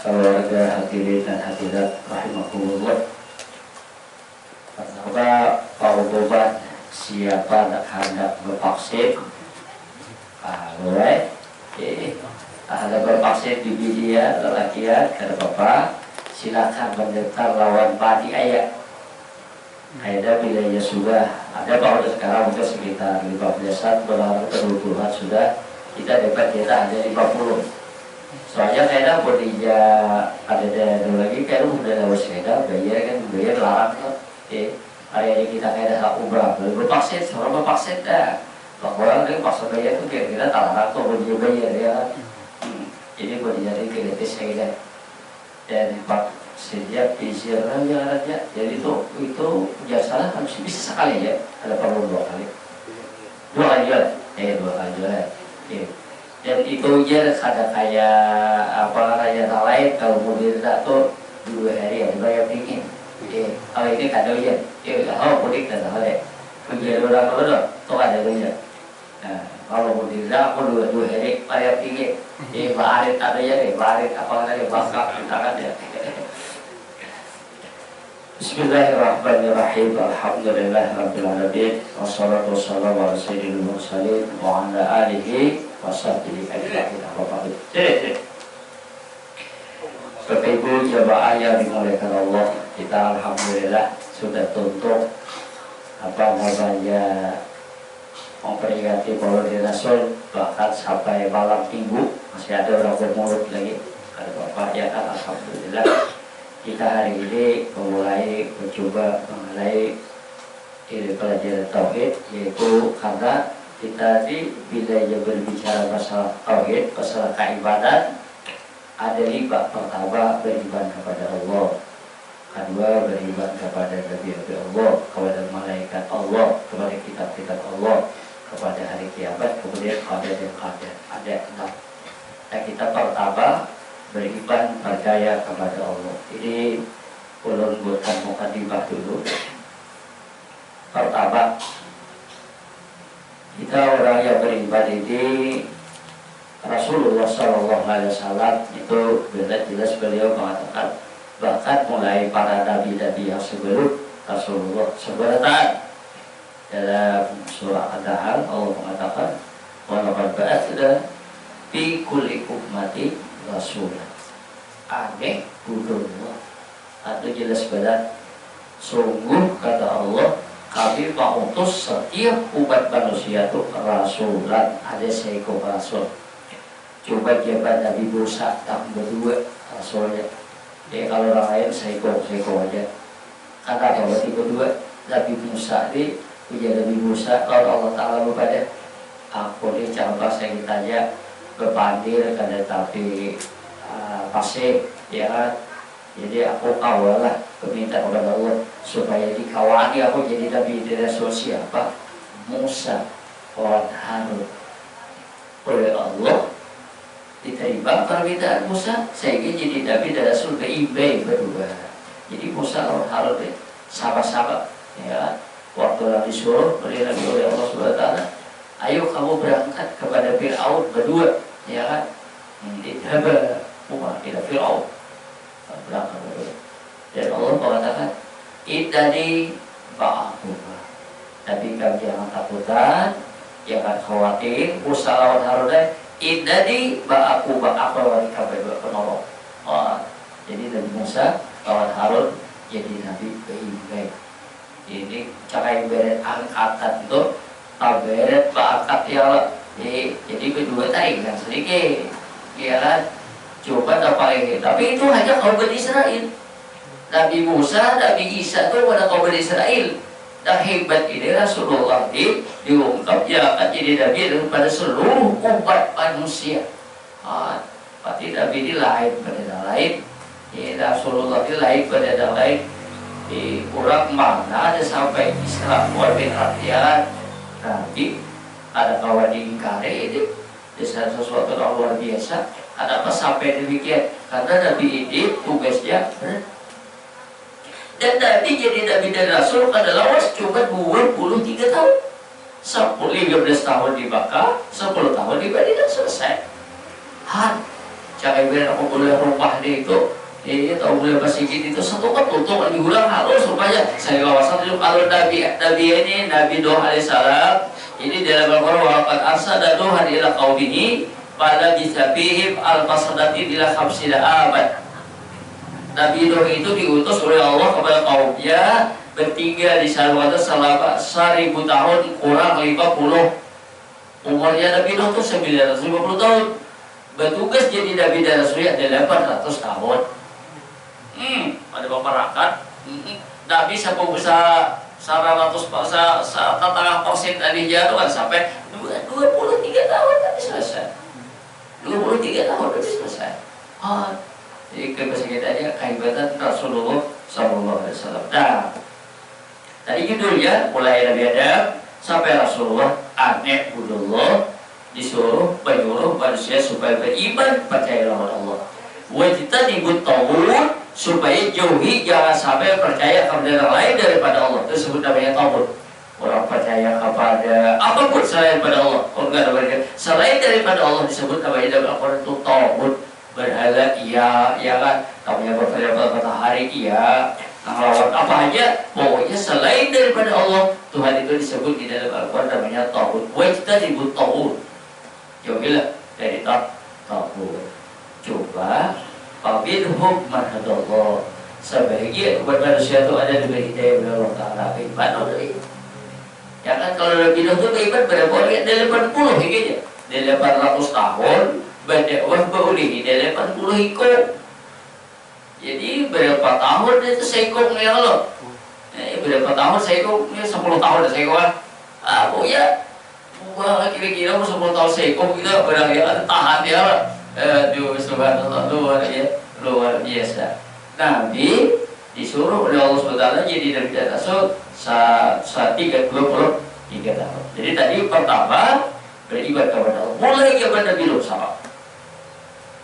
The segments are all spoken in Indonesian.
keluarga hadirin dan hadirat rahimakumullah. Pertama, obat siapa nak hendak bervaksin, kalau ada bervaksin di dia lelakian kata bapak, silakan mendaftar lawan padi ayat. Ada wilayah sudah ada bahwa sekarang mungkin sekitar 15-an, berharap kebutuhan sudah kita dapat data ada 50. Soalnya kayaknya bodinya ada dulu lagi kayak udah lewat sepeda bayar larang tuh. Hari ini kita kayak hak umrah bervaksin, seorang bervaksin dah. Orang yang paksa bayar tuh kira-kira larang tuh bodinya bayar ya. Jadi bodinya ini gratis kayak dan setiap PCR-nya jadi itu jasa harus bisa sekali ya, ada perlu 2 kali ya. Dan itu aja ada kayak apa kayak lain kalau mobil tuh 2 hari ya dibayar dingin. Kalau ini kado ya, mudik dan hal ya. Penjual orang kalau tuh ada aja. Nah, kalau mobil aku 2 hari bayar dingin. Barit ada ya, barit apa namanya bakar kita kan ya. Bismillahirrahmanirrahim. Alhamdulillahirabbil alamin. Wassalatu wassalamu ala sayyidil mursalin wa ala alihi washabbihi ajma'in. Bapak Ibu jamaah yang dimuliakan Allah, kita alhamdulillah sudah tutup memperingati Maulid Rasul, bahkan sampai malam minggu masih ada orang bermulut lagi. Kata Bapak ya kan, alhamdulillah. Kita hari ini mencoba mengenai pelajaran tauhid, yaitu karena kita di wilayah berbicara masalah tauhid, masalah keimanan, ada 5. Pertama, beriman kepada Allah. Kedua, beriman kepada Nabi-Nabi Allah, kepada malaikat Allah, kepada kitab-kitab Allah, kepada hari kiamat, kemudian qadar dan qadar. Ada 6. Nah, kita pertama beriman percaya kepada Allah. Ini ulun buatkan mukadimah dulu. Pertama, kita orang yang beriman ini Rasulullah SAW itu jelas beliau mengatakan, bahkan mulai para nabi-nabi yang sebelum Rasulullah sebenarnya dalam surah An-Nahl Allah mengatakan, wa laqad ba'atsna fi kulli ummati rasulah. Aneh budullah atau jelas benar, sungguh kata Allah, kami mengutus setiap umat manusia itu rasulan, ada seekor rasul. Coba jabat Nabi Musa tak berdua rasulnya. Ya kalau orang lain seekor aja. Karena apa berarti berdua? Nabi Musa ini punya Nabi Musa, kalau Allah Ta'ala kepada aku ini coba saya ditanya berpandir kada tapi pasir ya kan. Jadi aku awal lah meminta kepada Allah supaya dikawani aku jadi Nabi dari Rasul siapa? Musa dan Harun. Oleh Allah diterima permintaan Musa sehingga jadi Nabi dan Rasul berdua. Jadi Musa dan Harun sama-sama ya. Waktu Nabi disuruh oleh Allah Subhanahu wa taala, ayo kamu berangkat kepada Fir'aun berdua ya kan. Idhaba ila Fir'aun, berangkat berdua. Dan Allah mengatakan idani ba'akuba, tapi kamu jangan takutan, jangan khawatir. Musa lawan Harun idani ba'akuba, aku lawan kamu penolong. Jadi Nabi Musa lawan Harun jadi Nabi baik. Ini cara beret angkatan itu beret angkat ya. Jadi kedua tadi yang sedikit ya kan. Coba dapat tapi itu hanya kaum Bani Israel. Nabi Musa, Nabi Isa itu pada kaum Bani Israel. Dan hebat ini Rasulullah ini diungkap ya akan jadi Nabi daripada seluruh umat manusia. Berarti Nabi ini lain pada lain. Rasulullah ini lain pada lain. Kurang mana ada sampai Isra Mi'raj ya. Nanti ada kawan diingkari ini desa sesuatu yang luar biasa. Ada apa sampai demikian? Karena Nabi ini tugasnya berat. Dan Nabi jadi Nabi dan Rasul adalah cuma 23 tahun. 15 tahun di Makkah, 10 tahun di Madinah, selesai. Cakap bilang aku boleh rumah di itu, atau boleh masjid itu satu tutup diulang halus supaya saya kawasan itu. Kalau Nabi ini Nabi Nuh alaihissalam ini dalam Al-Quran waqad arsala Nuhan ila qaumihi pada bisabihim al-fasadati ila khamsina abad. Nabi Nuh itu diutus oleh Allah kepada kaumnya bertinggal di sana selama 1000 tahun kurang 50. Umurnya Nabi Nuh itu 950 tahun. Bertugas jadi Nabi dan Rasulnya 800 tahun. Ada masyarakat. Nabi sampai bisa 100% tadi jatuh kan sampai 23 tahun tadi selesai. 23 tahun tadi selesai. Jadi kebesarannya kehebatan Rasulullah SAW. Nah, tadi judulnya mulai Nabi Adam sampai Rasulullah an'budullah, disuruh menyuruh manusia supaya beriman percaya kepada Allah. Wajtanibut taghut, supaya jauhi jangan sampai percaya kepada yang lain daripada Allah. Itu disebut namanya taghut. Orang percaya kepada apapun selain daripada Allah. Kalau enggak ada selain daripada Allah disebut namanya dalam Al-Quran itu taghut. Berhala iya, ya kan? Namanya percaya pada matahari iya. Ngelawan apa aja, pokoknya selain daripada Allah, Tuhan itu disebut di dalam Al-Quran namanya taghut. Wajtanibut taghut. Jauhilah dari taghut. Coba Faminhum man hadallah. Sebagian umat manusia itu ada diberi hidayah oleh Allah Ta'ala. Bagaimana dari ya kan kalau lebih dahulu beriman berapa orang? 80 hingga 800 tahun berdakwah berulihi 80 ikut. Jadi berapa tahun itu seikung ya Allah. Berapa tahun seikung? 10 tahun seikung. Pokoknya kira-kira 10 tahun seikung kita berangkat tahan ya Allah. Subhanallah, luar biasa. Nabi disuruh oleh Allah SWT jadi Nabi dan Rasul saat 23 tahun. Jadi tadi pertama beribadah kepada Allah. Mulai zaman Nabi Nuh sama.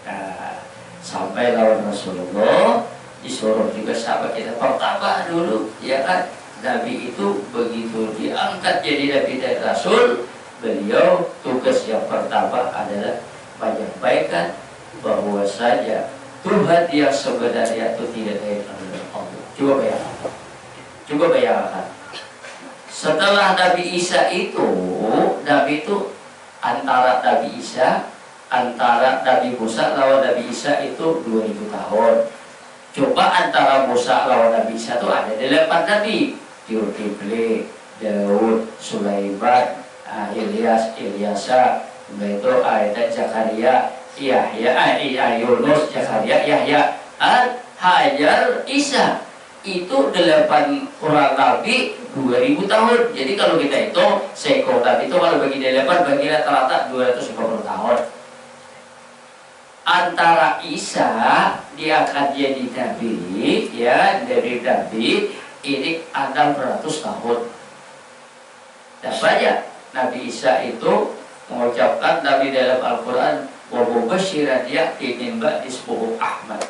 Nah, sampai lawan Rasulullah disuruh juga sahabat kita pertama dulu, ya kan? Nabi itu begitu diangkat jadi Nabi dan Rasul, beliau tugas yang pertama adalah menyampaikan bahwa saja Tuhan yang sebenarnya itu tidak lain adalah Allah. Coba bayangkan. Setelah Nabi Isa itu, Nabi itu antara Nabi Isa, antara Nabi Musa lawan Nabi Isa itu 2000 tahun. Coba antara Musa lawan Nabi Isa itu ada 8 Nabi. Yulkifli, Daud, Sulaiman, Ilyas, Ilyasa, itu ayat Zakaria, Yahya, Yunus, Zakaria, Yahya, Hajar, Isa. Itu 8 orang Nabi 2000 tahun. Jadi kalau kita itu seekor Nabi itu kalau bagi 8 bagi rata-rata 250 tahun. Antara Isa dia akan jadi Nabi, ya dari Nabi ini 600 tahun. Dan banyak Nabi Isa itu mengucapkan Nabi dalam Al-Quran wa mubasyiran ya'ti min ba'di ismuhu Ahmad.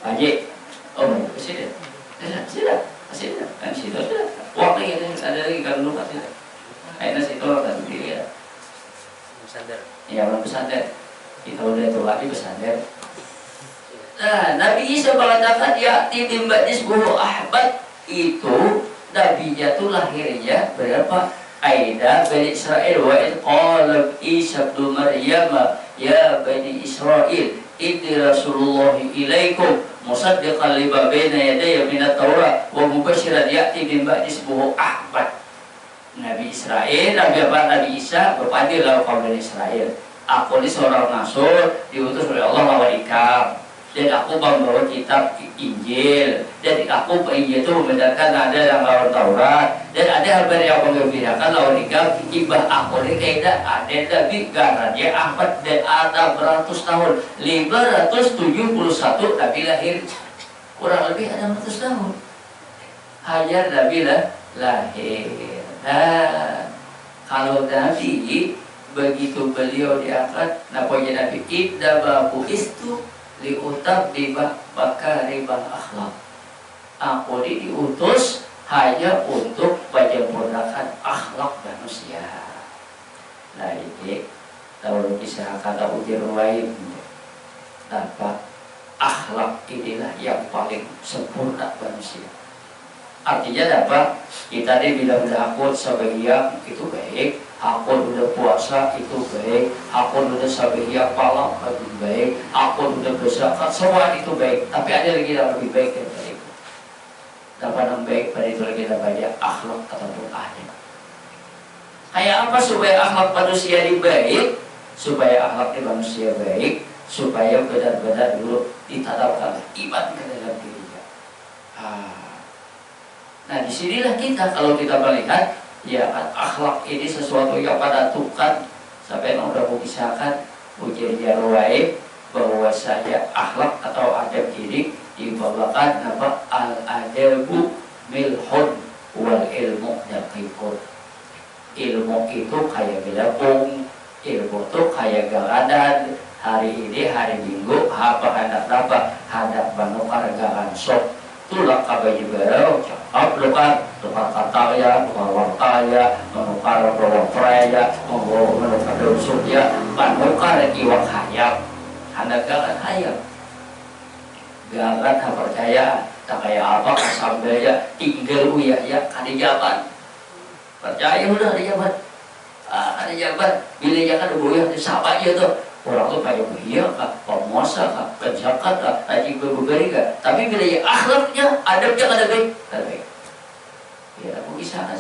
Haji, oh presiden, sudah. Waktu ini ada lagi kalau lupa tidak. Aina situ kan dia. Pesantren. Iya, pesantren. Kita udah tua di pesantren. Nah, Nabi Isa mengatakan ya'ti min ba'di ismuhu Ahmad, itu Nabinya tuh lahirnya berapa? Aida Bani Israel wa id qala Isa ibn Maryam ya Bani Israel inni Rasulullah ilaikum musaddiqan lima baina yadayya minat Taurat wa mubasyiran ya'ti min ba'di ismuhu Ahmad. Nabi Israel, Nabi Isa berpanggil lawan kaum Bani Israel. Aku ini seorang rasul diutus oleh Allah lawan ikam. Dan aku membawa kitab Injil, dan aku Injil itu membedakan ada yang lawan Taurat, dan ada hal yang mengembirakan lawan ikam. Ibah aku ini kaidah ada Nabi garannya Ahmad dan ada beratus tahun 571 Nabi lahir, kurang lebih ada 100 tahun. Hajar Nabi lahir. Nah, kalau Nabi begitu beliau diangkat, namanya Nabi iddabahu istu liutab diba makarimah akhlak. Aku diutus hanya untuk menyempurnakan akhlak manusia. Nah ini kalau kisah kata ujar lain dapat akhlak inilah yang paling sempurna manusia. Artinya apa? Kita ini bila hakun sebagian itu baik, hakun udah puasa itu baik, hakun udah sebagian malam itu baik, hakun udah berzakat, semua itu baik. Tapi ada lagi yang lebih baik daripada itu. Dapat yang baik pada itu lagi namanya akhlak ataupun adab. Kayak apa supaya akhlak manusia ini baik? Supaya akhlak manusia baik, supaya benar-benar dulu ditanamkan iman ke dalam dirinya. Nah disinilah kita kalau kita melihat ya kan, akhlak ini sesuatu yang pada Tuhan sampai yang udah mengisahkan ujian ruwaib bahwa saya akhlak atau adab ini dibawakan apa al-adabu milhun wal ilmu daqiqun. Ilmu itu kayak gelapung, ilmu itu kayak galadan. Hari ini hari Minggu apa hendak dapat hendak menukar garan sok tulak kabai berau cakap lukan tukar katanya tukar wartanya menukar berwartanya menukar dusuknya menukar iwak hayam hendak garan hayam garan percaya tak kayak apa sambilnya tinggal uya ya kali jaman percaya udah ada jaman ada jaman bila jangan boyah siapa aja tuh orang tuh kayak iya kak, pemuasa kak, penjakat kak, haji berberi kak. Tapi bila ya akhlaknya, adabnya ada baik, ada baik. Ya, mengisahkan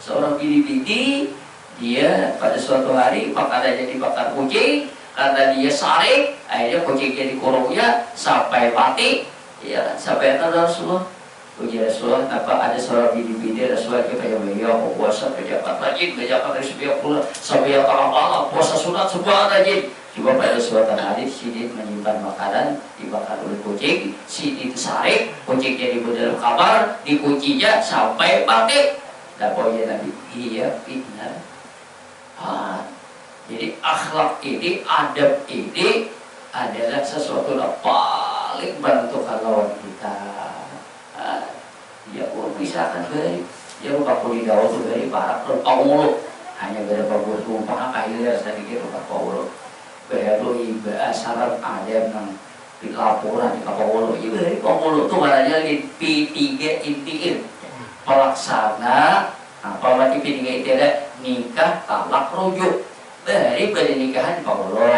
seorang bini-bini, dia pada suatu hari pakanannya dibakar kucing, karena dia sarik, akhirnya kucingnya dikurungnya sampai mati. Ya, sampai kata Rasulullah. Uji Rasulullah, apa ada seorang bini-bini Rasulullah kita yang beliau puasa berjabat rajin, berjabat dari sebiak pula, sebiak Allah, puasa sunat semua rajin. Juga pada suatu hari Sidin menyimpan makanan dibakar oleh kucing, Sidin sarik, kucingnya dibawa dalam kamar, dikuncinya sampai mati. Dan poinnya Nabi, iya benar. Jadi akhlak ini, adab ini adalah sesuatu yang paling menentukan lawan kita. Ya bisa kan dari ya lupa kuliah tuh dari barat ke Paulo hanya berapa bulan rumah akhirnya saya pikir lupa Paulo baru iba asaran ada yang di laporan di Paulo iba dari Paulo tuh katanya di P3 intiin pelaksana apa lagi P3 itu ada nikah talak rujuk dari pernikahan di Paulo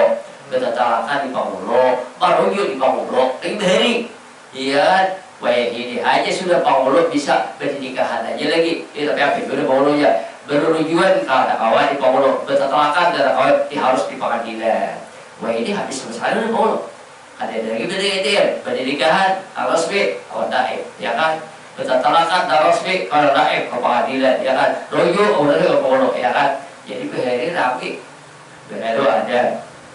bertalakan di Paulo barujuk di Paulo dari ya wah ini aja sudah Paulo bisa bernikahan aja lagi. Tapi apa itu udah Paulo ya berujuan ada awal di Paulo bertelakan dari awal harus di pengadilan. Wah ini habis selesai udah Paulo. Ada lagi bernikahan harus be awal daib ya kan. Bertelakan harus be kalau daib ke pengadilan ya kan. Rujuk udah ke Paulo ya kan. Jadi behari rapi. Behari ada.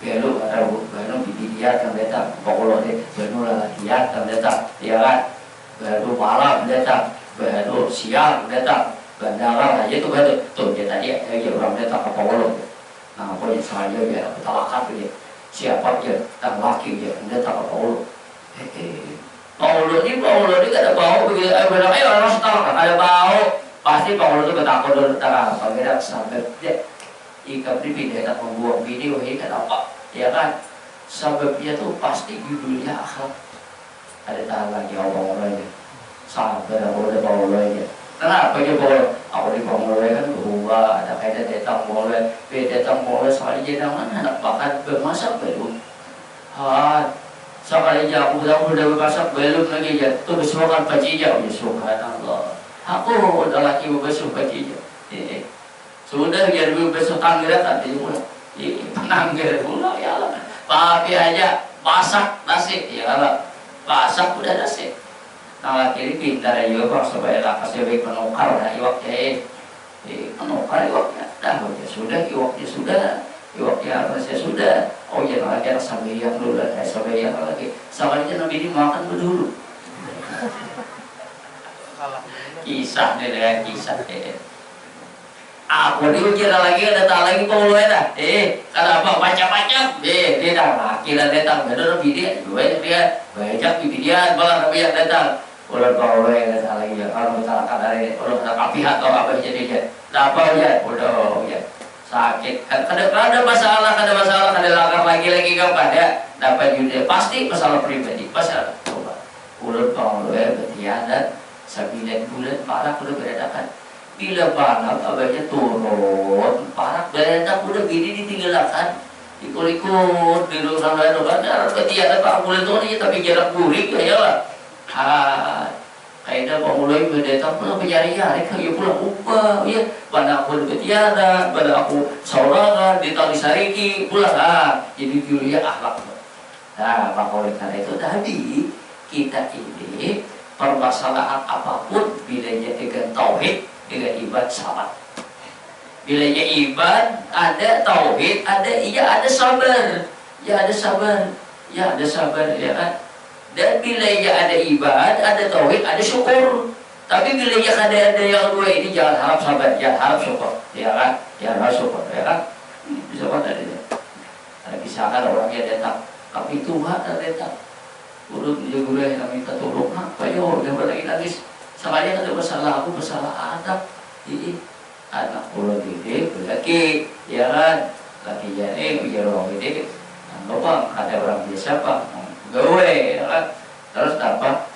Belu ada belu bibian kan datang Paulo deh belu latihan kan datang ya kan belu malam datang belu siang datang bandara aja tuh belu tuh dia tadi aja orang datang ke Paulo nah pokoknya saja ya betalakan tuh dia siapa dia dan laki dia datang ke Paulo Paulo ini gak ada bau begitu bilang ayo harus tahu kan ada bau pasti Paulo tuh ketakut dulu pangeran sampai dia ikan pribadi hendak membuat video ini kenapa ya kan sebabnya tuh pasti judulnya akhlak ada tahan lagi Allah-Allahnya sabar Allah-Allahnya kenapa dia boleh aku di boleh kan berubah ada kaitan datang boleh datang boleh soalnya jangan anak bahkan bermasak belum sekali aja aku udah bermasak belum lagi ya tuh besukan pacinya ya subhanallah aku udah lagi berbasuh pacinya sudah biar besok tanggal kan dia mulai penanggal pula ya lah papi aja masak nasi ya kalau masak udah nasi nah kiri pintar ya juga supaya lakas lebih menukar nah iwaknya menukar iwaknya dah ya sudah iwaknya harusnya sudah oh ya lagi sampai yang dulu sampai yang lagi sampai nabi ini makan dulu kisah deh kisah aku diujar lagi datang lagi Paulo ya kenapa macam-macam dia dah laki dan datang benar dia banyak dia malah tapi yang datang Paulo yang datang lagi ya kalau misalkan dari kalau ada pihak atau apa jadinya apa ya udah ya sakit, ada masalah, ada langkah lagi kepada dapat juga pasti masalah pribadi, masalah coba ulut pengeluar bertiada 9 bulan parah udah beredakan bila panas abahnya turun parah beredak udah gini ditinggalkan ikut-ikut di ruang lain ada bertiada Pak bulan itu tapi jarak burik ya lah kayaknya kalau mulai berdatang pulang pencari-cari kayak pulang upah ya pada aku bertiada pada aku saurangan di tali sariki pulang jadi dulu ya akhlak nah maka oleh karena itu tadi kita ini permasalahan apapun bilanya dengan tauhid dengan ibad sama bilanya ibad ada tauhid ada sabar ya ada sabar ya kan. Dan bila ya ada ibad, ada tauhid, ada syukur. Tapi bila ya ada yang dua ini jangan harap sabar, jangan harap syukur, ya kan? Jangan harap syukur, ya kan? Bisa mana dia? Ada misalkan orangnya datang, tapi Tuhan ada datang. Urut dia guru yang minta tolong, apa yo? Dia lagi nangis. Samanya ada masalah aku, masalah anak. Ini anak urut ini laki, ya kan? Laki jadi biar orang ini, bang, ada orang biasa bang. Gawe ya kan terus apa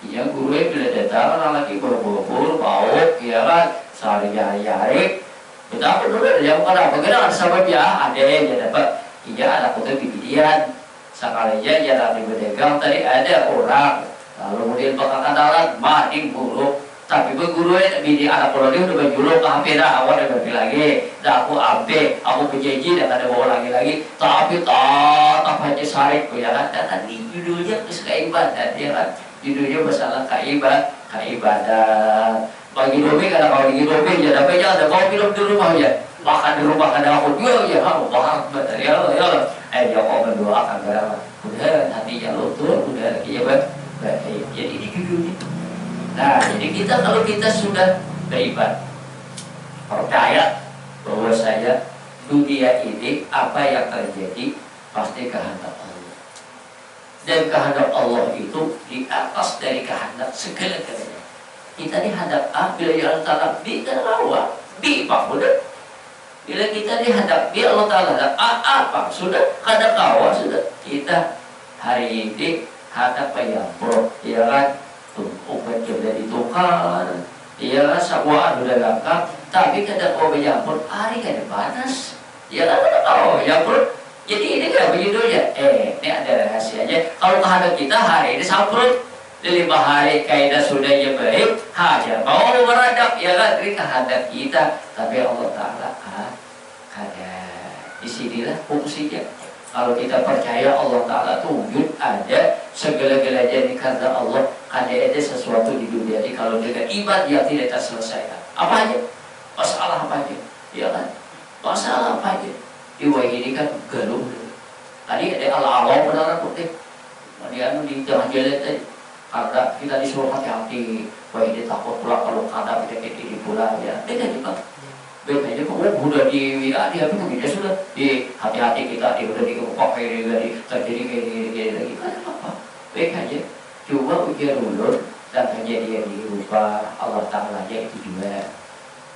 iya guru bila datang orang lagi berburu bau ya kan sehari-hari betapa dulu yang pada bagaimana sama dia ada yang dapat iya anak itu bibidian sekalinya ya nanti berdagang tadi ada orang lalu kemudian bakal kadalan maning buruk tapi guru bidi anak orang dia udah berjuluk ke hampir awal dia berpilih lagi dah aku ampe aku berjanji dan ada bawa lagi tapi tak apa aja sarik ya kan dan di judulnya keibadah dia kan judulnya masalah keibadah bagi domi karena kalau di domi ya dapat aja ada kau minum di rumah ya makan di rumah ada aku ya kamu paham ya ya kau berdoa agar udah hatinya luntur udah ya baik jadi ini judulnya. Nah, jadi kalau kita sudah beribadah, percaya bahwa saya dunia ini apa yang terjadi pasti kehendak Allah. Dan kehendak Allah itu di atas dari kehendak segala-galanya. Kita dihadap bila Allah Ta'ala di kerawa, di Pak bila kita dihadap Allah Ta'ala apa sudah kehendak Allah sudah kita hari ini hadap yang ya kan obat sudah ditukar ya semua sudah lengkap tapi kada obat yang pun hari kada panas ya kan kada yang pun jadi ini kan judulnya ini ada rahasianya kalau kehendak kita hari ini samprut 5 hari kaidah sudah ya baik hajar mau meradap ya kan ini kehendak kita tapi Allah Ta'ala kada disinilah fungsinya. Kalau kita percaya Allah Ta'ala itu wujud ada segala-galanya di kehendak Allah ada sesuatu di dunia ini kalau dengan ibadah yang tidak terselesaikan apa aja masalah apa aja ya kan masalah apa aja di wahid ini kan galuh tadi ada Allah benar putih dia di tengah jalan tadi karena kita disuruh hati-hati wahid takut pula kalau kada kita ini pula ya dia juga bedanya kok udah di WA dia tapi sudah di hati-hati kita udah dikepok kayak terjadi kayak lagi kan apa baik aja coba ujian dulu dan kejadian diubah Allah Ta'ala aja itu juga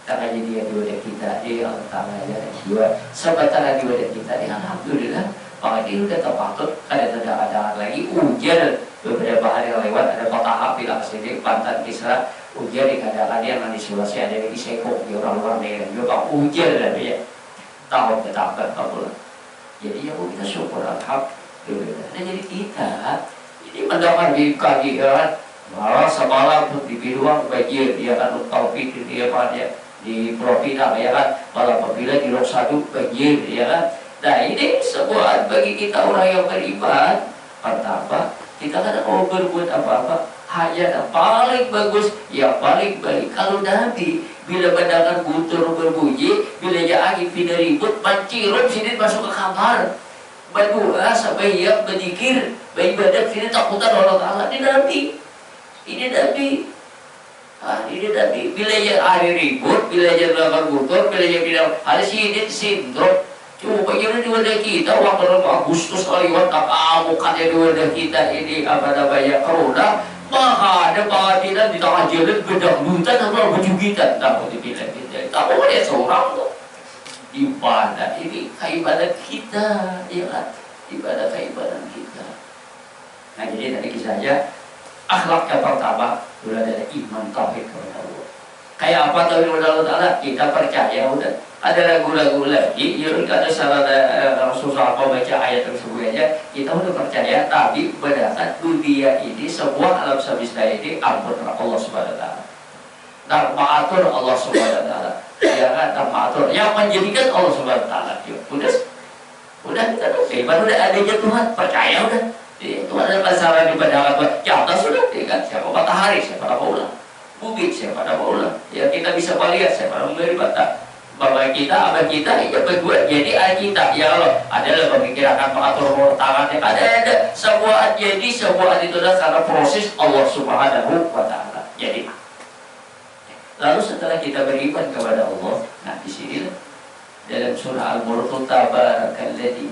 dan kejadian di wadah kita di Allah Ta'ala aja juga sebentar di wadah kita di alhamdulillah maka ini udah terpatut ada tanda-tanda lagi ujian beberapa hari lewat ada kota api lah sini Pantan Kisra ujian dikatakan yang nanti Sulawesi ada di Seko di orang-orang daerah juga ujian ada ya tahun ketambah kabul jadi ya kita syukur alhamdulillah dan jadi kita ini mendapat di kajian malah semalam di biruang banjir dia kan taufik dia pada di Provinsi ya kan malah apabila di Lok Satu banjir ya kan nah ini sebuah bagi kita orang yang beriman pertama kita kan mau berbuat apa-apa hanya yang paling bagus, yang paling baik. Kalau Nabi bila mendengar guntur berbunyi, bila dia angin pindah ribut, mencirum sini masuk ke kamar, berdoa sampai yang berzikir, beribadah sini takutan Allah Ta'ala. Ini Nabi, ini Nabi. Ini Nabi. Bila dia hari ribut, bila dia mendengar guntur, bila dia bilang hari sini sindrom. Coba kira di wadah kita waktu Agustus lewat kamu kan di wadah kita ini apa namanya corona. Maka ada kehadiran di tengah jalan gedang dutan atau berjugitan tak mau dibilang kita tak boleh seorang tuh ibadah ini keibadah kita, ya kan? Ibadah keibadah kita. Nah jadi tadi kisahnya akhlak yang pertama sudah ada iman tauhid kepada Allah. Kayak apa tauhid kepada Allah Taala? Kita percaya udah. Ada ragu-ragu lagi, ya ada salah Rasulullah baca ayat tersebut aja, kita udah percaya. Tapi berdasarkan dunia ini semua alam semesta ini ampun Allah Subhanahu Wa Taala. Dan mengatur Allah Subhanahu Wa Taala. Ya kan, dan mengatur yang menjadikan Allah Subhanahu Wa Taala. Udah kita udah udah adanya Tuhan, percaya udah. Tuhan ada pasal di pandangan Tuhan. Di atas sudah, ya kan? Siapa matahari, siapa bulan, bukit, siapa bulan. Ya kita bisa melihat siapa memberi mata. Bapak kita, abang kita, ya berdua. Jadi ada kita, ya Allah. Adalah pemikiran mengatur tangannya. Ada sebuah jadi sebuah itu adalah karena proses Allah Subhanahu Wa Taala. Jadi, lalu setelah kita beriman kepada Allah, nah di sini dalam surah Al-Mulk, tabarakalladzi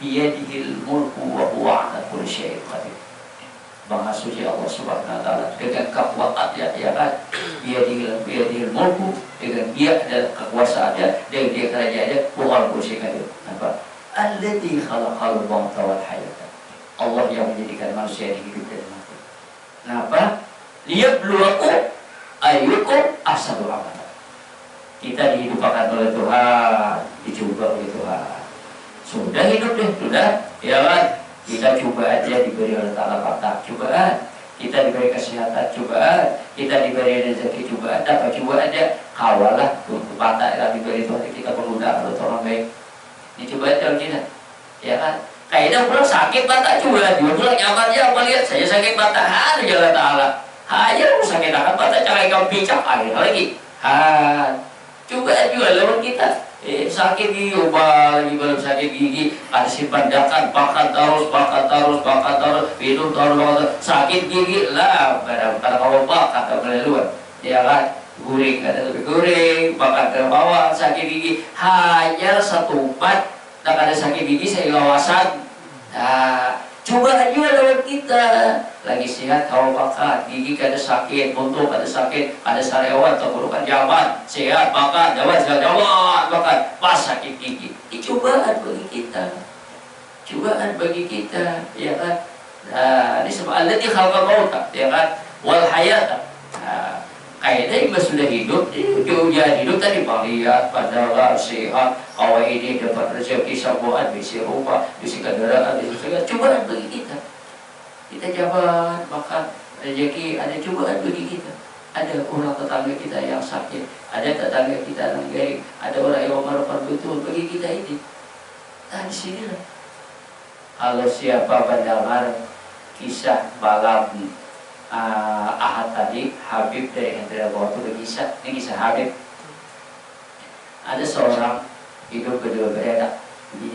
biyadihil mulku wa huwa ala kulli syai'in qadir. Maha suci Allah Subhanahu Wa Taala dengan kekuasaannya, ya kan? Biyadihil mulku, dengan dia adalah kekuasaannya dan dia kerajaannya bukan kursi kayu. Apa? Alladzi khalaqal mauta wal hayata. Allah yang menjadikan manusia hidup dan mati. Kenapa? Liyabluwakum ayyukum ahsanu amala. Kita dihidupkan oleh Tuhan, dicoba oleh Tuhan. Sudah hidup deh, sudah, ya kan? Kita coba aja diberi oleh Ta'ala patah, cobaan. Kita diberi kesehatan, cobaan. Kita diberi rezeki, cobaan. Dapat coba aja, kawalah untuk patah yang diberi Tuhan. Kita menggunakan untuk orang baik. Ini coba aja kita, ya kan? Kayaknya pulang sakit patah, coba. Dia pulang nyamannya, apa lihat saya sakit patah, ada jalan Ta'ala. Hanya sakit akan patah, cara kamu bincang akhir lagi. Coba juga lewat kita. Sakit gigi, lagi belum sakit gigi, ada simpan dakan, makan terus, minum terus, sakit gigi lah, karena kalau bakar boleh luar, ya kan, guring, ada lebih guring, makan ke bawah, sakit gigi, hanya satu empat, tak ada sakit gigi, saya lawasan, nah, coba aja lewat kita, lagi sehat, kalau makan, gigi ada sakit, untuk ada sakit, ada sariawan, tenggorokan jaman, sehat, makan, jaman, makan, pas sakit gigi. Ini cobaan bagi kita, ya kan? Nah, ini sebab alladzi khalaqal mauta, ya kan? Wal hayata. Nah, kayaknya juga sudah hidup, dia hidup tadi melihat, pandangan, sehat, awal ini dapat rezeki sabuan, bisa rumah, bisa kendaraan, bisa segala. Cobaan bagi kita. Kita jabat, makan, rezeki, ada cobaan bagi kita. Ada orang tetangga kita yang sakit, ada tetangga kita yang garing, ada orang yang memerlukan betul bagi kita ini. Nah di sinilah. Kalau siapa mendengar kisah malam Ahad tadi, Habib dari Hendra Bawa itu berkisah, ini kisah Habib. Ada seorang hidup berdua beredak,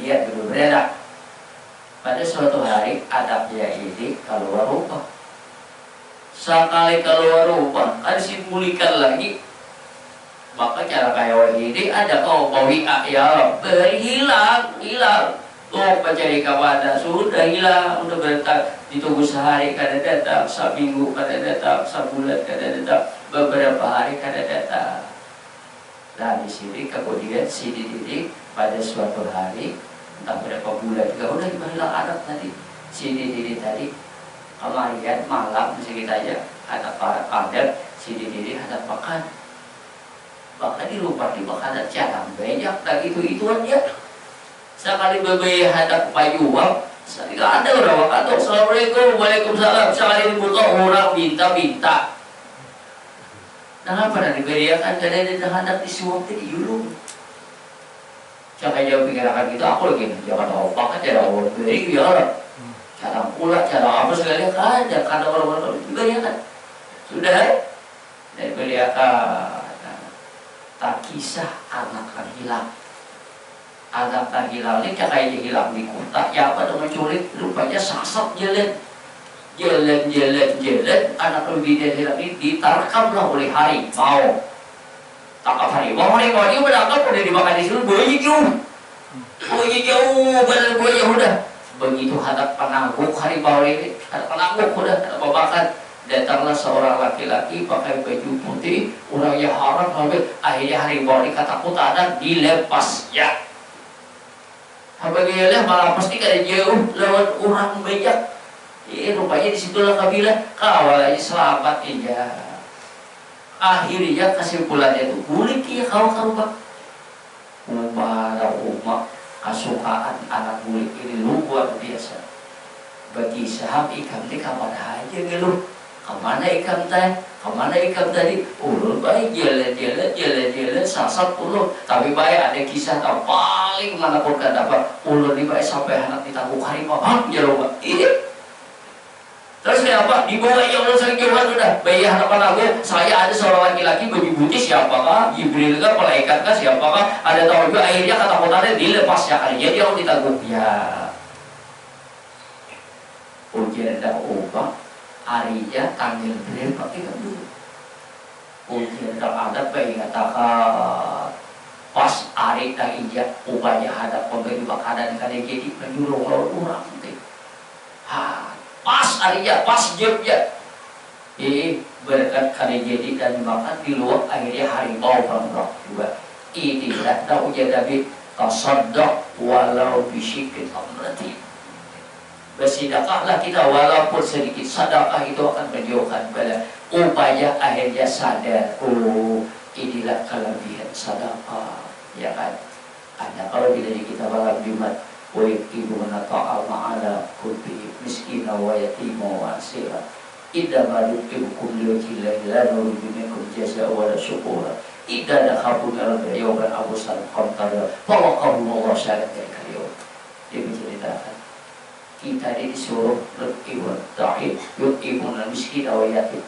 dia berdua beredak. Pada suatu hari adabnya ini keluar rumah. Sekali keluar rumah, kan simbulikan lagi. Maka cara kayak ini ada kau bawi ya berhilang. Tuh mencari kawan sudah hilang, udah bertak ditunggu sehari kada datang, seminggu kada datang, sebulan kada datang, beberapa hari kada datang. Nah di sini kemudian si Didi pada suatu hari entah berapa bulan juga udah hilang anak tadi. Si Didi tadi kemarin malam sedikit aja ada para kader si Didi ada makan. Bahkan di rumah di makanan jarang banyak lagi itu-ituan ya. Sekali bebe hadap payuang, sekali ada orang makan. Assalamualaikum, waalaikumsalam. Sekali dibuka orang minta. Nah apa nanti beriakan kadang ada hadap di suap di yulung. Jangan jauh pikiran kita aku lagi jangan tahu makan cara orang beri biar. Cara pula cara apa sekali ada karena orang-orang beriakan. Sudah dari beriakan. Tak kisah anak kan hilang. Anak tak hilang ini kayaknya hilang di kota. Ya pada menculik rupanya sasap jalan. Anak lebih dia hilang ini ditarkamlah oleh harimau. Tangkap harimau ini menangkap udah dimakan di sini bunyi jauh badan gue ya udah. Begitu hadap penangguk harimau ini, hadap penangguk udah ada makan. Datanglah seorang laki-laki pakai baju putih, orangnya haram sampai akhirnya harimau ini ketakutan dilepas ya. Apabila malah pasti kada jauh lewat orang banyak. Rupanya disitulah kabilah kawal aja selamat ya. Akhirnya kesimpulannya itu boleh dia kau pak. Umat kesukaan anak bulik ini luar biasa. Bagi saham ikan ini kemana aja ngeluh. Kemana ikan teh? Kemana ikan tadi? Ulun baik jalan sasat ulun. Tapi baik ada kisah tak paling mana pun kan dapat ulun ini baik sampai anak ditangguh harimau. Jauh pak. Ini. Terus kenapa? Dibawa ya Allah saling jauhan sudah. Bayi hadapan aku, saya ada seorang laki-laki baju putih siapakah? Jibril kah? Malaikat kah? Siapakah? Ada tahu juga akhirnya ketakutannya dilepas ya kali. Jadi aku ditangguh. Ya. Ujian dah ubah. Harinya tanggil beliau pakai kan dulu. Ujian dah ada bayi katakan pas hari dah ijak ubahnya hadap pemberi makanan kan jadi menyuruh orang nanti. Pas harinya pas jebnya. Berkat kali jadi dan makan di luar akhirnya harimau bangkrut juga. Ini dah tahu jadi tasaddaq walau bisyikil amrati. Bersedekahlah kita walaupun sedikit. Sedekah itu akan menjauhkan bala. Upaya akhirnya sadar, oh inilah kelebihan sedekah, ya kan? Ada kalau tidak di kita malam Jumat, wa yuqimuna ta'ama ala kulli miskina wa yatima wa asira. Idza malukibukum liwajhillahi la nuridu minkum jazaa'a wa la syukura. Idza dakhabuna al-yawma abusal qamtara fa waqallahu syaraka al-yawm. Dia menceritakan kita ini disuruh ibu ta'id yut'imun al-miskin wa yatim,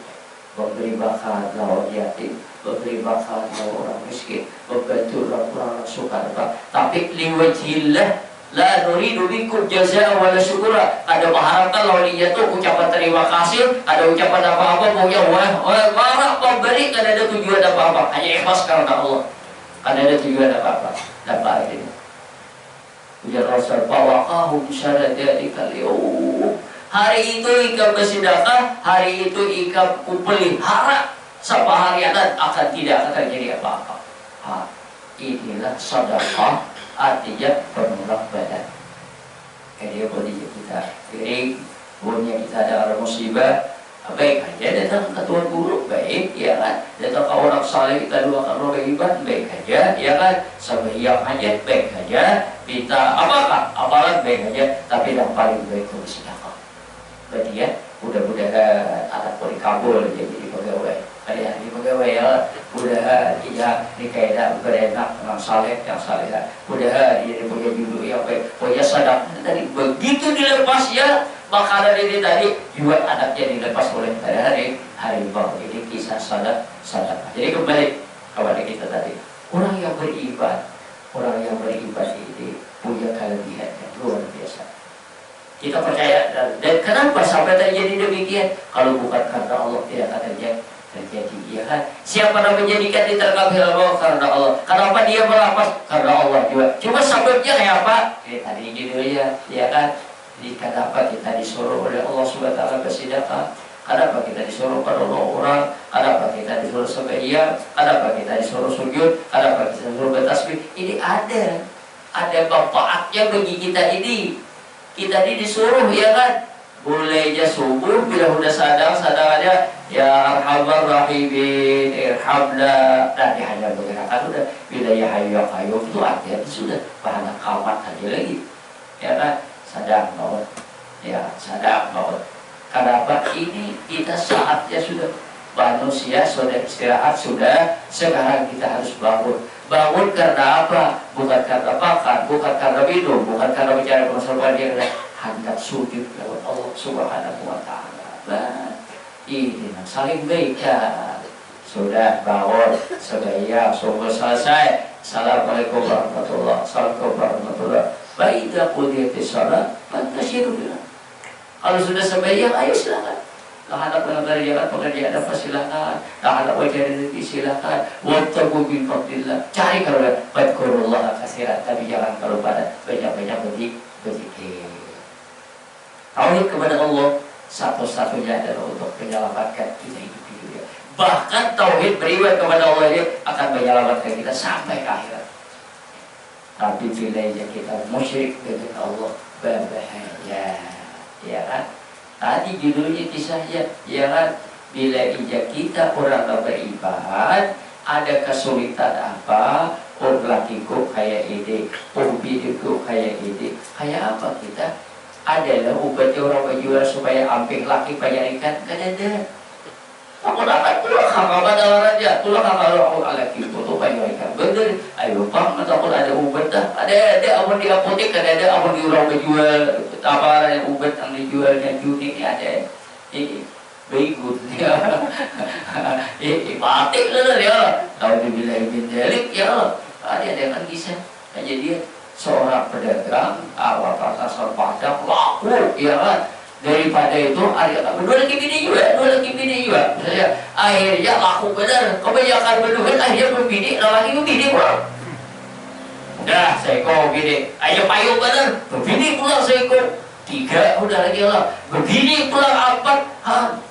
memberi makan lawan yatim, memberi makan lawan orang miskin, membantu orang-orang sukara. Tapi liwajhillah la nuridu minkum jazaa'a wa la syukura. Ada mengharapkan lawan dia tuh ucapan terima kasih, ada ucapan apa-apa pokoknya marah memberi, kada ada tujuan apa-apa, hanya ikhlas karena Allah. Kada ada tujuan apa-apa. Dapat ini ujar Rasul fawaqahum syarra dzalika al-yawm. Hari itu ikam bersedekah, hari itu ikam pelihara sampai hari akan tidak akan terjadi apa-apa. Inilah sedekah, artinya penolak badan. Jadi boleh kita piring, boleh kita ada musibah, baik aja datang ke tuan guru, baik ya kan, datang ke orang saleh kita doakan roh ibadah, baik aja ya kan, sembahyang aja baik aja, kita apakah apalan baik aja, tapi yang paling baik itu sedekah. Berarti ya mudah-mudahan anak boleh kabul jadi pegawai, hari-hari pegawai ya, mudah ya nikah berenak orang saleh yang saleh, mudah jadi punya judul yang baik, punya sadar tadi begitu dilepas ya. Makanan ini tadi juga anaknya dilepas oleh harimau. Ini kisah sadar. Jadi kembali kepada kita tadi, orang yang beribadah ini punya kelebihan yang luar biasa. Kita percaya dan kenapa sampai terjadi demikian? Kalau bukan karena Allah tidak akan terjadi, ya kan? Siapa yang menjadikan diterkam Allah karena Allah? Kenapa dia melapas? Karena Allah juga. Cuma sebabnya kayak apa? Tadi gitu ya kan? Jadi kenapa kita disuruh oleh Allah Subhanahu wa taala bersedekah? Kenapa kita disuruh pada orang? Kenapa kita disuruh sembahyang? Kenapa kita disuruh sujud? Kenapa kita disuruh bertasbih? Ini ada manfaatnya bagi kita ini. Kita ini disuruh ya kan? Boleh aja subuh bila sudah sadar aja ya arhamar rahimin irhamna. Dan hanya bergerakan sudah bila ya hayu ya qayyum itu artinya sudah bahan kamat aja lagi. Ya kan? Sadar maut, ya sadar maut. Kenapa ini kita saatnya sudah manusia sudah istirahat sudah, sekarang kita harus bangun. Bangun karena apa? Bukan karena makan, bukan karena minum, bukan karena bicara persoalan yang hendak sujud kepada Allah Subhanahu wa taala. Nah, ini saling baik ya. Sudah bangun, sembahyang, subuh selesai. Assalamualaikum warahmatullahi wabarakatuh. Baiklah qudiyatis shalah fantashiru billah. Kalau sudah sembahyang ayo silakan. Lahadap mengerjakan pekerjaan apa silakan. Lahadap mencari rezeki silakan. Wattabu min fadlillah. Cari karunia. Fadkurullah katsiran. Tapi jangan kalau pada banyak-banyak berzikir. Tauhid kepada Allah satu-satunya adalah untuk menyelamatkan kita hidup di dunia. Bahkan tauhid beriman kepada Allah ini akan menyelamatkan kita sampai ke akhirat. Tapi bila kita musyrik dengan Allah, berbahaya, ya kan? Tadi judulnya kisahnya, ya kan? Bila kita orang beribadah, ada kesulitan apa? Oh lakiku kayak ini, oh bidiku kayak ini, kayak apa kita? Adalah obatnya orang berjual supaya amping laki penyarikan kan ada. Aku dapat tulang kakak ada raja, tulang kakak orang laki itu penyarikan bener. Ayo bang, atau ada obat dah, ada apa di apotek, ada apa di orang berjual apa yang obat yang dijualnya unik ada. Baikut ya, batik lah ya. Tahu dibilang bindelik ya, ada kan kisah. Jadi seorang pedagang awal pasar Padang laku ya kan. Daripada itu ada dua lagi bini juga, Misalnya akhirnya laku benar. Kebanyakan berdua akhirnya berbini, lagi berbini pulang. Dah seekor bini, ayo payung benar, berbini pulang seekor. 3 udah lagi lah, berbini pulang 4.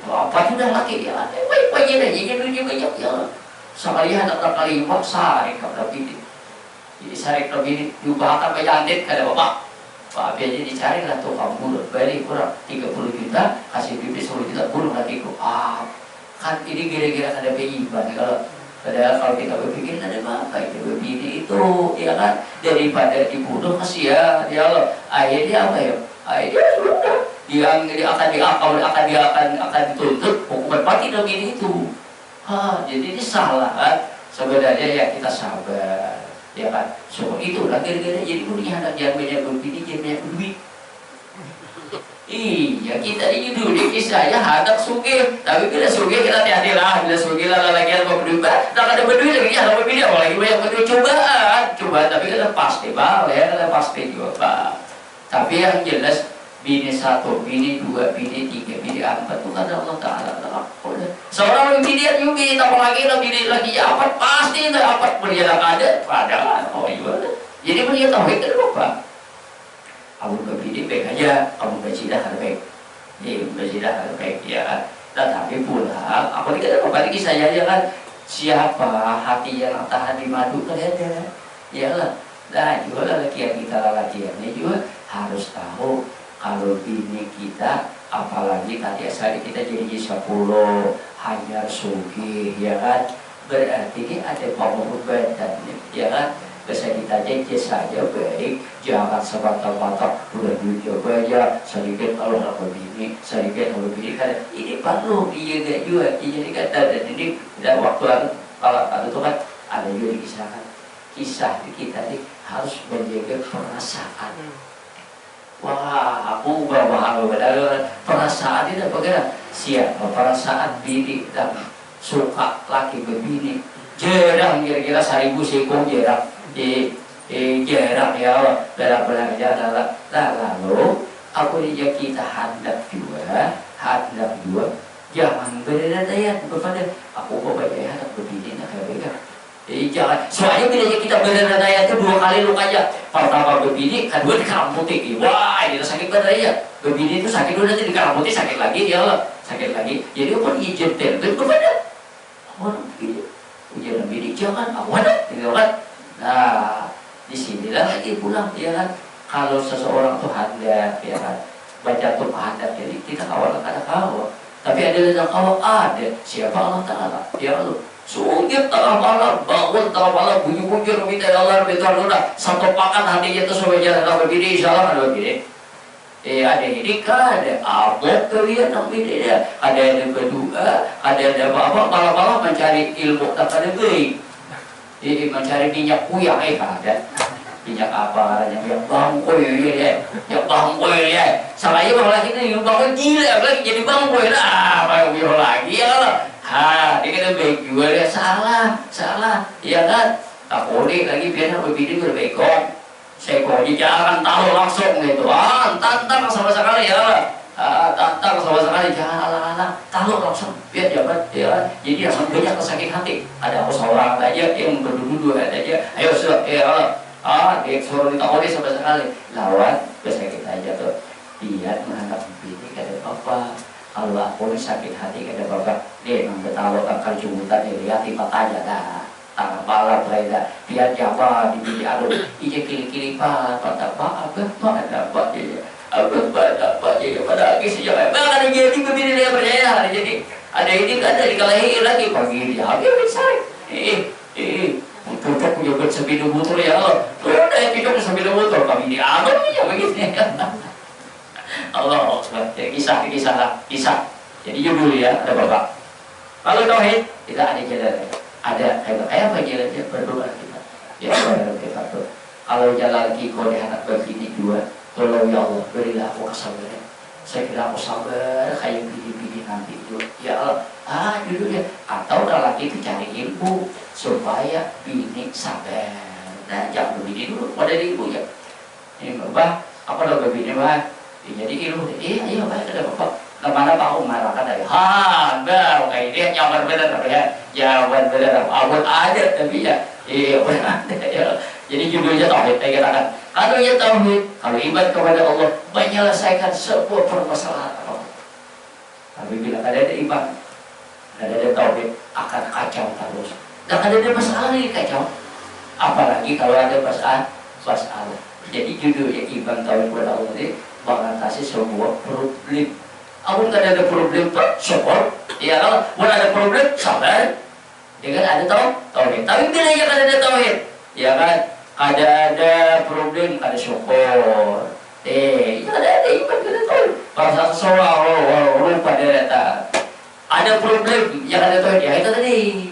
Apa sudah laki dia ada baik-baik aja jadi dunia banyak ya sekali anak kali 4 sari kalau bini jadi sari kalau bini diubahkan pejantit kada bapak biar dicari lah tuh kamu bunuh balik kurang 30 juta kasih duit 10 juta bunuh lakiku kan ini kira-kira ada beiman kalau kita berpikir ada apa itu bini itu ya kan daripada dibunuh kasihan ya Allah akhirnya apa ya akhirnya sudah dia akan dituntut hukuman mati dalam ini itu. Jadi ini salah kan? Sebenarnya ya kita sabar, ya kan? So itulah kira-kira jadi punya anak jangan banyak berbini, jangan banyak duit. Iya kita ini dulu kisahnya hendak sugih, tapi bila sugih kita hati-hati lah, bila sugih lah lagi ada berduit, tak ada berduit lagi ada berbini, apalagi banyak berduit coba, tapi kita pasti balik, kita pasti juga pak. Tapi yang jelas bini 1, bini 2, bini 3, bini 4 itu kan Allah Ta'ala seorang bini juga tambah lagi bini lagi 4 pasti 4 berjalan ada oh iya jadi punya tauhid itu apa? Kamu berbini baik aja, kamu berjidah baik berjidah baik ya tetapi pulang aku tidak ada kembali kisah ya kan siapa hati yang tahan di madu kan ada ya lah nah juga lagi yang kita latihannya juga harus tahu kalau bini kita apalagi tadi asal kita jadi 10 hanya sugih ya kan berarti ini ada pengobatan ya kan bisa ditanya saja baik jangan semata-mata udah duit coba aja sedikit kalau nggak begini sedikit kalau begini kan ini perlu iya gak juga jadi kata dan ini dan waktu kalau itu kan ada juga dikisahkan kisah kita ini harus menjaga perasaan. Wah, aku berbahaya padahal perasaan itu bagaimana? Siapa perasaan bini dan suka laki berbini jarang kira-kira 1000 sekong jarang jarang ya benar-benar jarang lalu aku dijak kita hendak juga jangan berdaya kepada aku bapak hendak berbini nak kayak jangan soalnya bedanya kita berdaya itu 2 kali lu aja pertama berbini kedua di karamputik wah ini sakit bedanya berbini itu sakit udah di karamputik sakit lagi ya Allah sakit lagi jadi apa izin tertentu kepada orang begini ujian bini jangan awan gitu kan nah disinilah lagi pulang ya kan kalau seseorang tuh handap ya kan baca tuh handap jadi kita kawal ada kawal tapi ada yang kawal ada siapa Allah Ta'ala ya Allah sungguh tengah malam bangun tengah malam bunyi-bunyi minta Allah betul-betul satu pakan hatinya itu sampai jalan begini insyaallah ada begini ada ini kan ada abad kalian nak beda ada yang berdua ada apa malam-malam mencari ilmu tak ada baik mencari minyak kuyang ada minyak apa yang bangkoy yang bangkoy salahnya malah kita yang bangkoy gila lagi jadi bangkoy lah bangkoy lagi ya dia kata baik juga ya salah ya kan tak boleh lagi biar berbeda berbekon sekolah jangan tahu langsung gitu tantang sama sekali ya tantang sama sekali jangan ala-ala tahu langsung biar jabat ya jadi jangan banyak kesakit hati ada seorang aja yang berdua aja ayo sudah ya dia suruh ditakuti sama sekali lawan kesakit aja tuh dia menghadap bini kata apa? Kalau aku ini sakit hati kata bapak, dia memang betalo bakal jumutan lihat tiba aja dah. Tangan balap dah. Dia jawab di bidi aduh, ije kili-kili pak, tak apa ada apa dia. Apa dia pada lagi sejak apa ada jadi begini dia percaya jadi ada ini kan dari kalahi lagi pagi dia habis besar. Untuk punya bersebidu motor ya Allah. Udah hidup bersebidu motor kami diambil ya begini. Allah kisah. Jadi judul ya ada bapak. Kalau tauhid tidak ada jalan. Ada kayak apa jalannya berdoa kita. Ya kita tuh. Kalau jalan kiko di anak begini dua, tolong ya Allah berilah aku kesabaran. Saya kira aku sabar kayak gini nanti itu. Ya Allah, dulu ya. Atau kalau lagi cari ilmu supaya bini sabar. Nah jangan begini dulu, pada ilmu ya. Ini bapak, apa lo begini bah? Jadi ilmu, iya baik ada bapak. Kemana Pak Umar akan dari bau kayak dia jawaban benar ya, jawaban benar. Abot ada tapi ya, benar ya. Jadi judulnya tauhid, saya katakan. Kalau ya tauhid, kalau ibadah kepada Allah, menyelesaikan sebuah permasalahan apapun. Tapi bila ada ibadah, ada tauhid, akan kacau terus. Dan ada masalah ini kacau. Apalagi kalau ada masalah. Jadi judulnya ibadah tauhid kepada Allah ini mengatasi sebuah problem. Aku kan ada problem support, ya kalau bukan ada problem sabar, ya kan ada tauhid. Tapi bila ya kan ada tauhid, ya kan ada problem ada support. Ya ada iman ada tauhid. Bahasa sesuatu pada datang. Ada problem, ya ada tauhid. Ya itu tadi.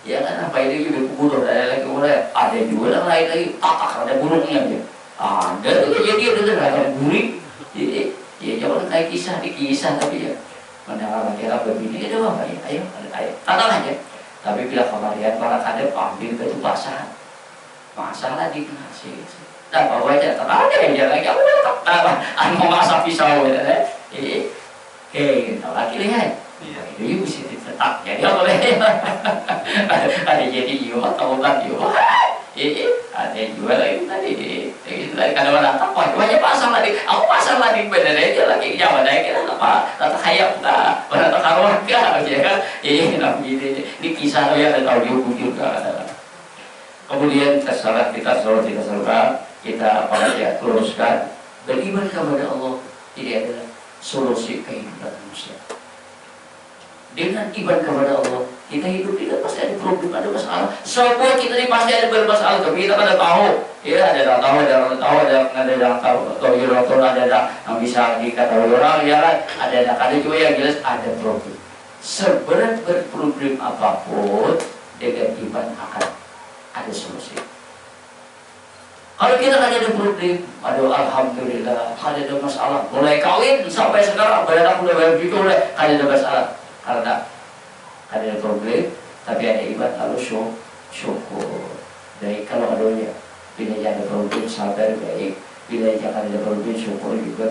Ya kan apa itu juga burung ada lagi mulai ada juga yang lain lagi ada burungnya aja. Ada jadi ada burung. Ya jangan kayak kisah tapi ya mendengar kira begini ya doang ya ayo tonton aja. Tapi bila kemarin para kader ambil ke itu masalah dikasih dan bawa aja tenang aja dia lagi aku mau masak pisau ya lagi lihat itu bisa tetap jadi boleh ada jadi juga tahu kan juga ada jual lagi tadi kalau orang tak apa banyak pasang lagi aku pasang lagi bener aja lagi jaman lagi kan apa tata khayal tak benar tak keluarga ya kan ini kisah yang ada tahu juga kemudian kita kita apalagi luruskan beriman kepada Allah ini adalah solusi kehidupan manusia. Dengan iman kepada Allah kita hidup tidak pasti ada problem, ada masalah. Semua kita ini pasti ada bermasalah. Tapi kita kan ada tahu, ya ada yang tahu, ada yang tahu, ada yang bisa dikatakan orang, ya kan? Ada juga yang jelas ada problem. Seberat berproblem apapun dengan iman akan ada solusi. Kalau kita kan ada problem, aduh alhamdulillah, ada masalah. Mulai kawin sampai sekarang, banyak udah juga udah ada masalah. Karena ada problem, tapi ada ibadah lalu syukur. Baik kalau adanya, bila ada problem sabar baik, bila jangan ada problem syukur juga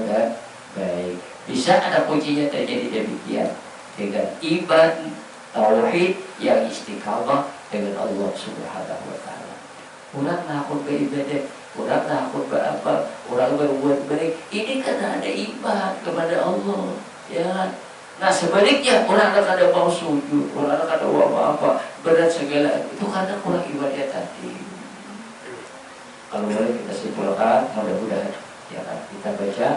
baik. Bisa ada kuncinya terjadi demikian dengan ibadah tauhid yang istiqamah dengan Allah Subhanahu Wa Taala. Orang takut beribadah, orang takut berapa, orang berbuat baik. Ini karena ada ibadah kepada Allah, ya. Nah sebaliknya orang ada mau sujud, orang ada apa berat segala itu karena kurang ibadah tadi. Kalau boleh kita simpulkan, mudah-mudahan ya kan kita baca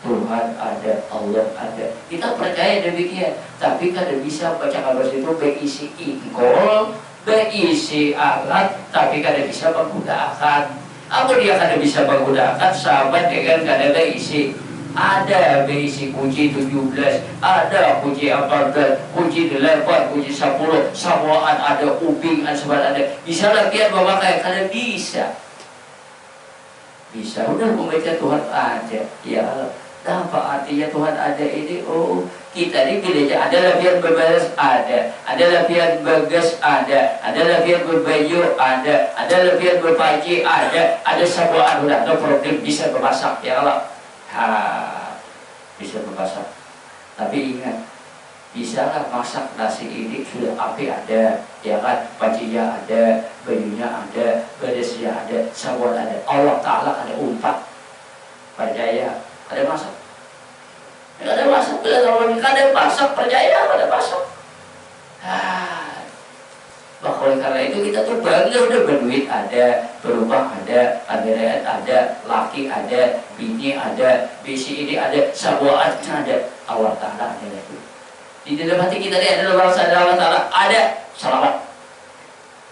Tuhan ada, Allah ada. Kita percaya demikian, tapi kadang bisa baca kabar itu berisi ingkol, berisi alat, tapi kadang bisa menggunakan. Apa dia kadang bisa menggunakan sahabat dengan kadang isi. Ada berisi kunci 17, ada kunci 14, kunci 8, kunci 10, samuan ada, uping ada, bisa latihan memakai karena bisa. Bisa, udah membaca Tuhan ada, ya Allah. Apa artinya Tuhan ada ini? Oh, kita ini bila ada latihan berbalas ada latihan bagas ada latihan berbaju ada latihan berpaji ada samuan udah, no problem, bisa bermasak, ya Allah. Bisa bermasak. Tapi ingat, bisalah masak nasi ini sudah api ada, ya kan, pancinya ada, bajunya ada, bedesnya ada, sabun ada, Allah Ta'ala ada umpat, percaya ada masak. Kada masuk, kada masuk, percaya kada masuk. Maka oleh karena itu kita tuh bangga udah berduit ada, berubah ada, anggaran ada, laki ada, bini ada, bisi ini ada, sabuat ada, Allah Ta'ala ada itu. Di dalam hati kita ini ada Allah Ta'ala ada, selamat.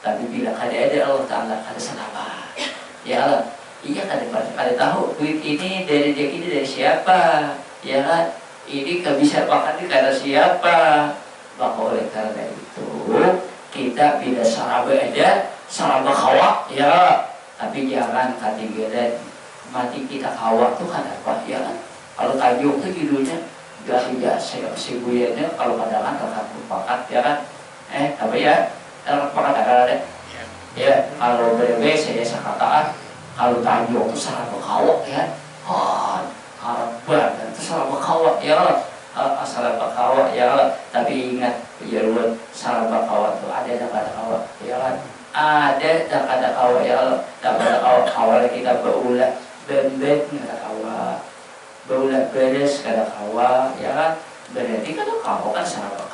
Tapi bila kada ada Allah Ta'ala kada selamat. Ya Allah, iya kada tahu duit ini dari dia ini dari siapa, ya kan? Ini bisa makan ini karena siapa. Maka oleh karena itu kita bila saraba ada, saraba kawa, ya. Tapi jangan ketinggalan mati kita kawa tuh kan apa, ya kan? Kalau Tanjung tuh judulnya dari jasa si buyanya, kalau kadang-kadang kakak berpakat, ya kan? Apa ya? Kakak berpakat ada. Ya, kalau berbe saya sakataan, kalau Tanjung tuh saraba kawa, ya. Harap banget itu saraba kawa, ya kan? Saraba kawa, ya kan? Tapi ingat ya lu saraba kawa tuh ada kata kawa, ya kan? Ada kata kawa, ya Allah. Kata kawa kita berulah ben-ben kata kawa, berulah beres kata kawa, ya kan? Berarti kata kawa kan saraba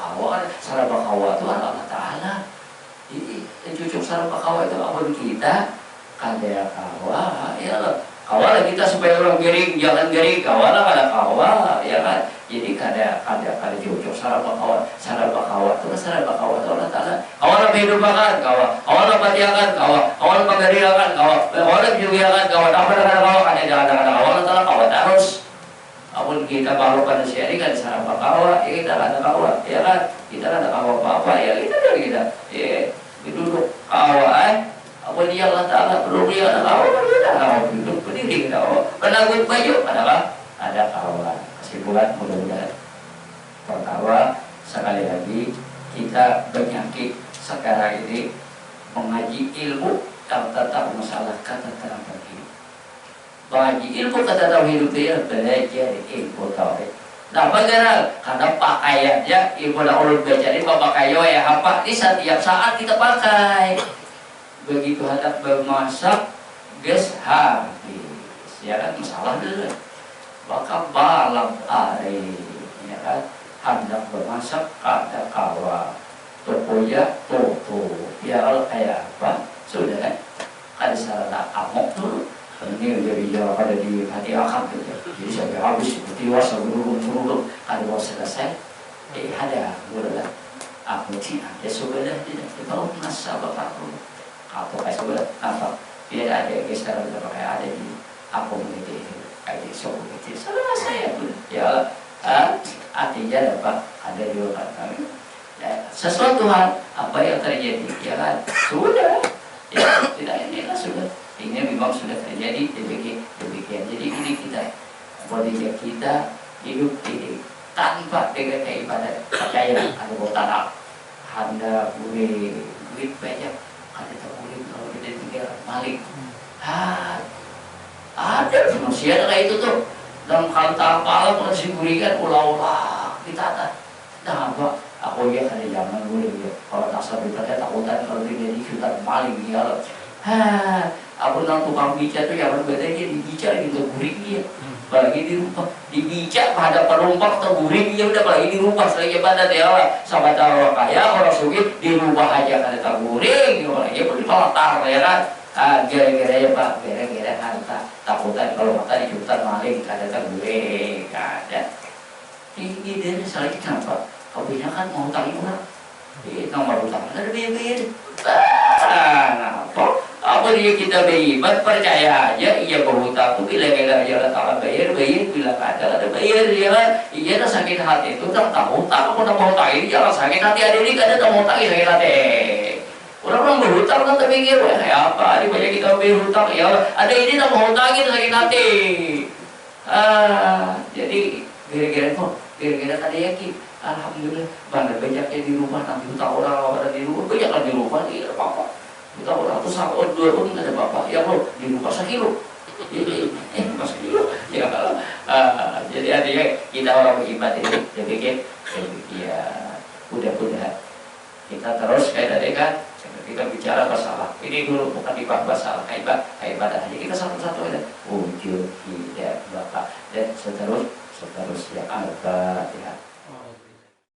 kawa itu Allah Ta'ala. Jadi cucuk saraba kawa itu apa kita? Kada kawa, ya Allah. Kawala kita supaya orang gering, jangan gering. Kawala kada kawa, ya kan? Jadi kada cucuk saraba kawa itu saraba kawa itu Allah Ta'ala. Kawala kehidupan kawala patiakan kawala pagariakan kawala bijugiakan apa kada kawa kada kawala Ta'ala kawa terus. Apun kita baru pada siari kan saraba kawa, ya kita kada kawa, ya kan? Kita kada kawa apa-apa, ya kita. Ya duduk kawa apa dia Allah Ta'ala perlu dia ada kawan duduk berdiri kita penagut baju ada kawan. Kesimpulan mudah-mudahan pertama sekali lagi kita penyakit sekarang ini mengaji ilmu tentang masalah kata-kata hidup. Mengaji ilmu kata-kata hidup itu belajar ilmu tauhid. Nah bagaimana? Karena pakaiannya ilmu yang ulun belajar ini pakaian ya apa? Ini setiap saat kita pakai. Begitu hendak bermasak gas habis, ya kan? Masalah dulu maka balam ari, ya kan? Hendak bermasak ada kawa topoya toto, ya kalau kayak apa sudah kan? Ada sarana amok dulu ini jadi jarak ada di hati akam gitu. Jadi sampai habis seperti wasa burung ada mau selesai ada boleh aku cina ya sudah tidak kalau masa bapak atau kayak sebelah apa dia ada geseran berapa kayak ada di aku begitu kayak show begitu salah saya pun ya artinya apa ada di luar kami ya, sesuatu hal apa yang terjadi ya kan sudah ya tidak ini lah sudah ini memang sudah terjadi demikian jadi ini kita boleh kita hidup ini tanpa dengan ibadah percaya ada botanak anda boleh duit banyak ada terkulit kalau kita tinggal malik ada manusia kayak itu tuh dalam hal tapal kalau diberikan ulah-ulah ditata nah apa aku ya ada zaman dulu ya kalau tak sampai pada takutan kalau dia di hutan maling ya aku nang tukang bica tuh yang berbeda dia dibica gitu guring dia apalagi di rumah dibica pada penumpang terguring ya udah apalagi di rumah selagi pada dia sama tahu kaya orang sugih di rumah aja kada terguring orang ya pun dipalatar ya kan gara-gara ya pak gara-gara harta takutan kalau mata di hutan maling kada terguring kada tinggi dia selagi kenapa kau punya kan mau utang orang nomor utang ada biaya apa dia kita beriman percaya aja iya berhutang tuh bila kita jalan tangan bayar bila ada bayar ya kan iya sakit hati itu tak tahu hutang aku nak hutang ini jangan sakit hati ada ini kada tahu hutang sakit hati orang berhutang kan terpikir kayak apa ini banyak kita berhutang ya ada ini tak hutang itu sakit hati jadi gara-gara kada yakin alhamdulillah bangga banyaknya di rumah nanti hutang orang ada di rumah banyak kan di rumah tidak apa-apa kita orang tuh sama dua pun ada bapak ya bro di rumah sekilo pas kilo ya kalau jadi artinya kita orang beribadah ini demikian ya mudah-mudahan kita terus kayak tadi kan kita bicara masalah ini dulu bukan dibahas masalah ibadah aja kita satu-satu aja wujud tidak bapak dan seterusnya seterusnya. Al-Fatihah.